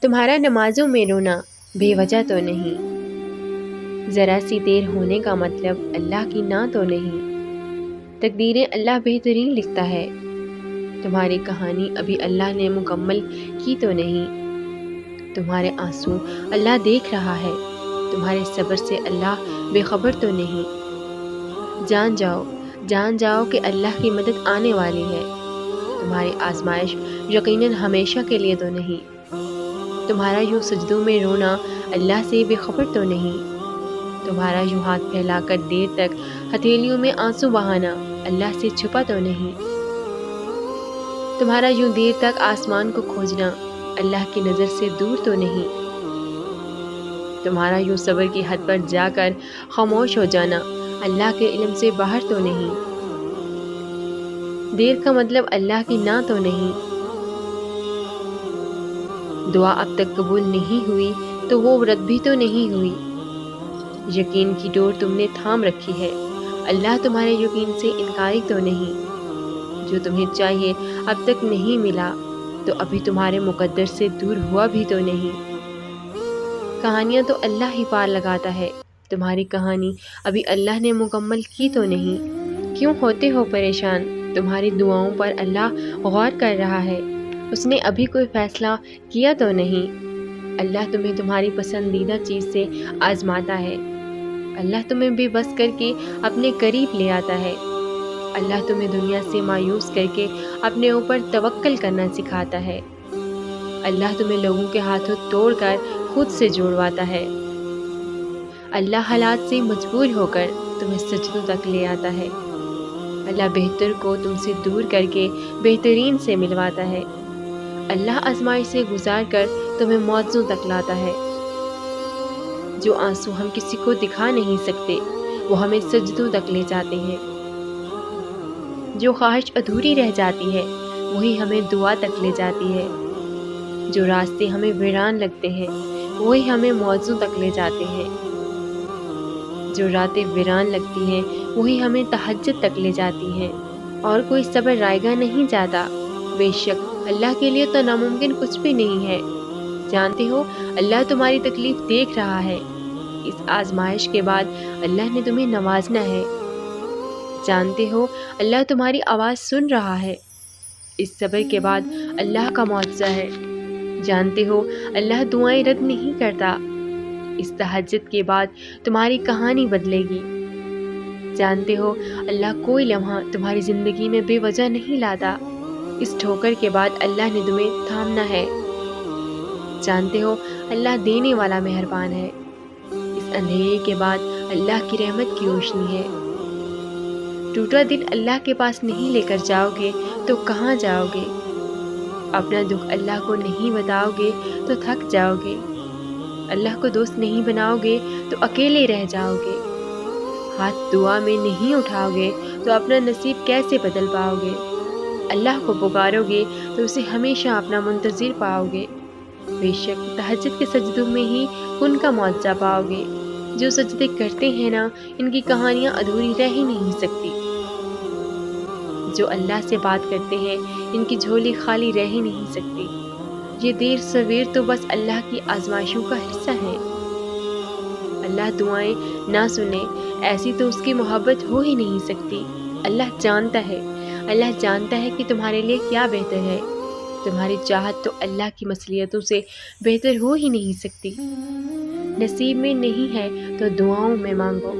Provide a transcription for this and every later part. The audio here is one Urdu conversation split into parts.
تمہارا نمازوں میں رونا بے وجہ تو نہیں، ذرا سی دیر ہونے کا مطلب اللہ کی نہ تو نہیں، تقدیریں اللہ بہترین لکھتا ہے، تمہاری کہانی ابھی اللہ نے مکمل کی تو نہیں، تمہارے آنسو اللہ دیکھ رہا ہے، تمہارے صبر سے اللہ بے خبر تو نہیں، جان جاؤ کہ اللہ کی مدد آنے والی ہے، تمہاری آزمائش یقیناً ہمیشہ کے لیے تو نہیں، تمہارا یوں سجدوں میں رونا اللہ سے بے خبر تو نہیں، تمہارا یوں ہاتھ پھیلا کر دیر تک ہتھیلیوں میں آنسو بہانا اللہ سے چھپا تو نہیں، تمہارا یوں دیر تک آسمان کو کھوجنا اللہ کی نظر سے دور تو نہیں، تمہارا یوں صبر کی حد پر جا کر خاموش ہو جانا اللہ کے علم سے باہر تو نہیں، دیر کا مطلب اللہ کی نہ تو نہیں، دعا اب تک قبول نہیں ہوئی تو وہ رد بھی تو نہیں ہوئی، یقین کی ڈور تم نے تھام رکھی ہے، اللہ تمہارے یقین سے انکاری تو نہیں، جو تمہیں چاہیے اب تک نہیں ملا تو ابھی تمہارے مقدر سے دور ہوا بھی تو نہیں، کہانیاں تو اللہ ہی پار لگاتا ہے، تمہاری کہانی ابھی اللہ نے مکمل کی تو نہیں، کیوں ہوتے ہو پریشان، تمہاری دعاؤں پر اللہ غور کر رہا ہے، اس نے ابھی کوئی فیصلہ کیا تو نہیں، اللہ تمہیں تمہاری پسندیدہ چیز سے آزماتا ہے، اللہ تمہیں بے بس کر کے اپنے قریب لے آتا ہے، اللہ تمہیں دنیا سے مایوس کر کے اپنے اوپر توکل کرنا سکھاتا ہے، اللہ تمہیں لوگوں کے ہاتھوں توڑ کر خود سے جوڑواتا ہے، اللہ حالات سے مجبور ہو کر تمہیں سجدوں تک لے آتا ہے، اللہ بہتر کو تم سے دور کر کے بہترین سے ملواتا ہے، اللہ آزمائش سے گزار کر تمہیں معجزوں تک لاتا ہے، جو آنسو ہم کسی کو دکھا نہیں سکتے وہ ہمیں سجدوں تک لے جاتے ہیں، جو خواہش ادھوری رہ جاتی ہے وہی ہمیں دعا تک لے جاتی ہے، جو راستے ہمیں ویران لگتے ہیں وہی ہمیں معجزوں تک لے جاتے ہیں، جو راتیں ویران لگتی ہیں وہی ہمیں تہجد تک لے جاتی ہیں، اور کوئی صبر رائے گا نہیں جاتا، بے شک اللہ کے لیے تو ناممکن کچھ بھی نہیں ہے، جانتے ہو اللہ تمہاری تکلیف دیکھ رہا ہے، اس آزمائش کے بعد اللہ نے تمہیں نوازنا ہے، جانتے ہو اللہ تمہاری آواز سن رہا ہے، اس صبر کے بعد اللہ کا معجزہ ہے، جانتے ہو اللہ دعائیں رد نہیں کرتا، اس تہجد کے بعد تمہاری کہانی بدلے گی، جانتے ہو اللہ کوئی لمحہ تمہاری زندگی میں بے وجہ نہیں لاتا، اس ٹھوکر کے بعد اللہ نے تمہیں تھامنا ہے، جانتے ہو اللہ دینے والا مہربان ہے، اس اندھیرے کے بعد اللہ کی رحمت کی روشنی ہے، ٹوٹا دل اللہ کے پاس نہیں لے کر جاؤ گے تو کہاں جاؤ گے، اپنا دکھ اللہ کو نہیں بتاؤ گے تو تھک جاؤ گے، اللہ کو دوست نہیں بناؤ گے تو اکیلے رہ جاؤ گے، ہاتھ دعا میں نہیں اٹھاؤ گے تو اپنا نصیب کیسے بدل پاؤ گے، اللہ کو پکارو گے تو اسے ہمیشہ اپنا منتظر پاؤ گے، بے شک تہجد کے سجدوں میں ہی ان کا معجزہ پاؤ گے، جو سجدے کرتے ہیں نا ان کی کہانیاں ادھوری رہ ہی نہیں سکتی، جو اللہ سے بات کرتے ہیں ان کی جھولی خالی رہ ہی نہیں سکتی، یہ دیر سویر تو بس اللہ کی آزمائشوں کا حصہ ہے، اللہ دعائیں نہ سنے ایسی تو اس کی محبت ہو ہی نہیں سکتی، اللہ جانتا ہے کہ تمہارے لیے کیا بہتر ہے، تمہاری چاہت تو اللہ کی مصلحتوں سے بہتر ہو ہی نہیں سکتی، نصیب میں نہیں ہے تو دعاؤں میں مانگو،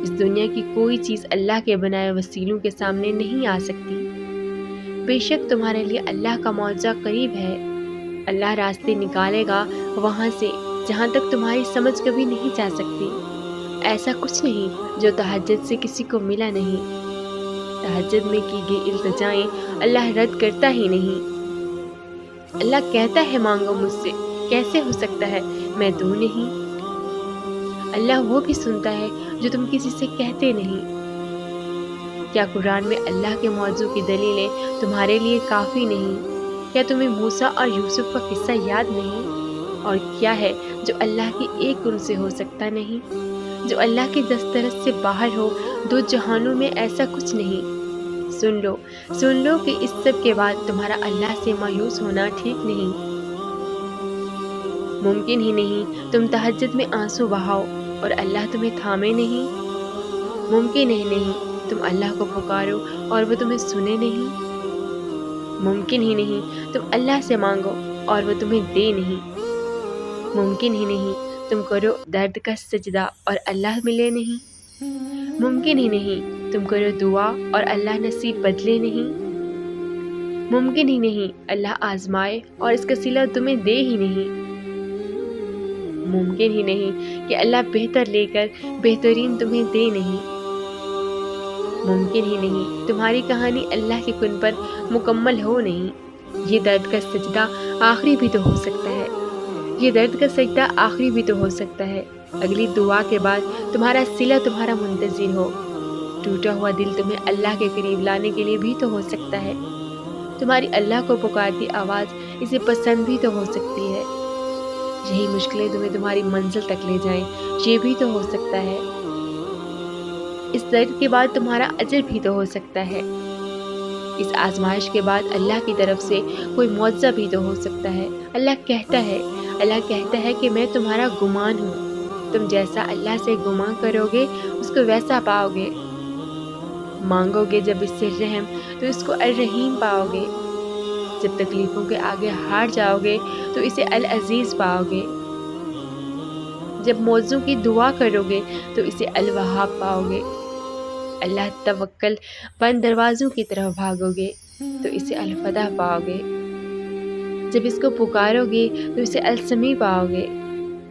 اس دنیا کی کوئی چیز اللہ کے بنائے وسیلوں کے سامنے نہیں آ سکتی، بے شک تمہارے لیے اللہ کا معجزہ قریب ہے، اللہ راستے نکالے گا وہاں سے جہاں تک تمہاری سمجھ کبھی نہیں جا سکتی، ایسا کچھ نہیں جو تہجد سے کسی کو ملا نہیں، تہجد میں کی گئی التجائیں اللہ رد کرتا ہی نہیں، اللہ کہتا ہے مانگو مجھ سے، کیسے ہو سکتا ہے میں دوں نہیں، اللہ وہ بھی سنتا ہے جو تم کسی سے کہتے نہیں، کیا قرآن میں اللہ کے معجزوں کی دلیلیں تمہارے لیے کافی نہیں، کیا تمہیں موسیٰ اور یوسف کا قصہ یاد نہیں، اور کیا ہے جو اللہ کی ایک ان سے ہو سکتا نہیں، جو اللہ کی دسترس سے باہر ہو، دو جہانوں میں ایسا کچھ نہیں، سن لو کہ اس سب کے بعد تمہارا اللہ سے مایوس ہونا ٹھیک نہیں، ممکن ہی نہیں تم تہجد میں آنسو بہاؤ اور اللہ تمہیں تھامے نہیں۔ ممکن ہی نہیں تم اللہ کو پکارو اور وہ تمہیں سنے نہیں۔ ممکن ہی نہیں تم اللہ سے مانگو اور وہ تمہیں دے نہیں۔ ممکن ہی نہیں تم کرو درد کا سجدہ اور اللہ ملے نہیں۔ ممکن ہی نہیں تم کرو دعا اور اللہ نصیب بدلے نہیں۔ ممکن ہی نہیں اللہ آزمائے اور اس کا صلہ تمہیں دے ہی نہیں۔ ممکن ہی نہیں کہ اللہ بہتر لے کر بہترین تمہیں دے نہیں۔ ممکن ہی نہیں تمہاری کہانی اللہ کے کن پر مکمل ہو نہیں۔ یہ درد کا سجدہ آخری بھی تو ہو سکتا ہے۔ یہ درد کا سجدہ آخری بھی تو ہو سکتا ہے۔ اگلی دعا کے بعد تمہارا صلہ تمہارا منتظر ہو۔ ٹوٹا ہوا دل تمہیں اللہ کے قریب لانے کے لیے بھی تو ہو سکتا ہے۔ تمہاری اللہ کو پکارتی آواز اسے پسند بھی تو ہو سکتی ہے۔ یہی مشکلیں تمہیں تمہاری منزل تک لے جائیں، یہ بھی تو ہو سکتا ہے۔ اس درد کے بعد تمہارا اجر بھی تو ہو سکتا ہے۔ اس آزمائش کے بعد اللہ کی طرف سے کوئی معجزہ بھی تو ہو سکتا ہے۔ اللہ کہتا ہے کہ میں تمہارا گمان ہوں۔ تم جیسا اللہ سے گمان کرو گے اس کو ویسا پاؤ گے۔ مانگو گے جب اس سے رحم تو اس کو الرحیم پاؤ گے۔ جب تکلیفوں کے آگے ہار جاؤ گے تو اسے العزیز پاؤ گے۔ جب موضوع کی دعا کرو گے تو اسے الوہاب پاؤ گے۔ اللہ توکل بند دروازوں کی طرف بھاگو گے تو اسے الفتح پاؤ گے۔ جب اس کو پکارو گے تو اسے السمیع پاؤ گے۔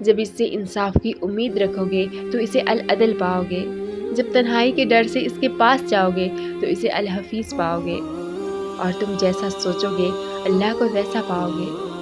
جب اس سے انصاف کی امید رکھو گے تو اسے العدل پاؤ گے۔ جب تنہائی کے ڈر سے اس کے پاس جاؤ گے تو اسے الحفیظ پاؤ گے۔ اور تم جیسا سوچو گے اللہ کو ویسا پاؤ گے۔